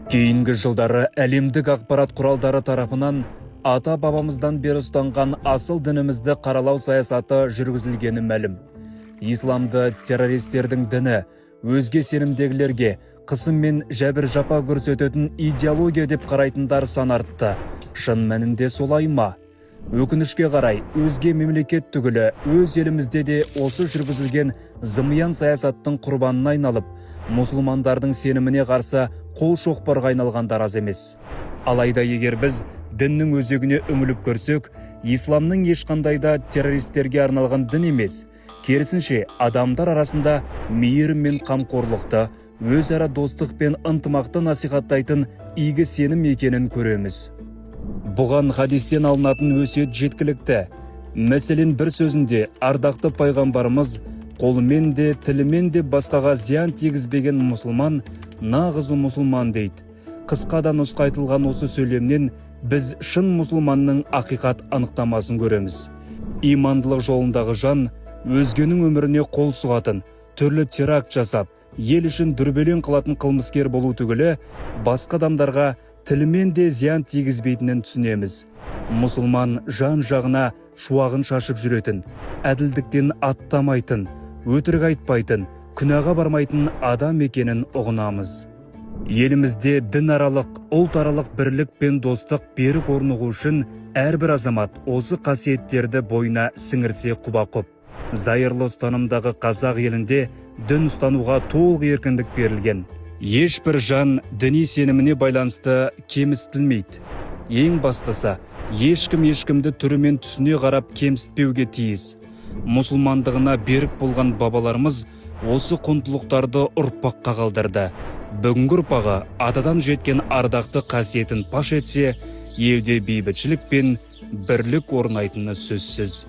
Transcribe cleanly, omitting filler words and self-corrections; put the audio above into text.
Кейінгі жылдары әлемдік ақпарат құралдары тарапынан ата-бабамыздан бері ұстанған асыл дінімізді қаралау саясаты жүргізілгені мәлім. Исламды террористердің діні, өзге сенімдегілерге қысым мен жәбір жапа көрсететін идеология деп қарайтындар сан артты. Шын мәнінде солай ма? Өкінішке қарай, өзге мемлекет түгілі өз елімізде де осы жүргізілген зымиян саясаттың құрбанына айналып, мұсылмандардың сеніміне қарсы қол шоқпарға айналғандар аз емес. Алайда егер біз діннің өзегіне үңіліп көрсек, исламның ешқандайда террористерге арналған дін емес, керісінше адамдар арасында мейірім мен қамқорлықты, өзара достық пен ынтымақты насихаттайтын игі сенім екенін көреміз. Бұған хадистен алынатын өсиет жеткілікті. Мәселен бір сөзінде ардақты пайғамбарымыз қолымен де тілімен де басқаға зиян тигізбеген мұсылман нағыз мұсылман дейді. Қысқада нұсқа айтылған осы сөйлемнен біз шын мұсылманның ақиқат анықтамасын көреміз. Имандылық жолындағы жан өзгенің өміріне қол сұғатын, түрлі теракт жасап, ел үшін дүрбелең қылатын қылмыскер болу түгілі, басқа адамдарға тілімен де зиян тигізбейтінін түсінеміз. Мұсылман жан жағына шуағын шашып жүретін, әділдіктен аттамайтын, өтірік айтпайтын, күнәға бармайтын адам екенін ұғынамыз. Елімізде дінаралық, ұлтаралық бірлік пен достық берік орнығу үшін әрбір азамат осы қасиеттерді бойына сіңірсе құба-құп. Зайырлы ұстанымдағы қазақ елінде дін ұстануға толық еркіндік берілген. Ешбір жан діни сеніміне байланысты кемсітілмейді. Ең бастысы, ешкім ешкімді түрімен түсіне қарап кемсітпеуге тиіс. Мұсылмандығына берік болған бабаларымыз осы құндылықтарды ұрпаққа қалдырды. Бүгінгі ұрпағы атадан жеткен ардақты қасиетін паш етсе, елде бейбітшілік пен бірлік орнайтыны сөзсіз.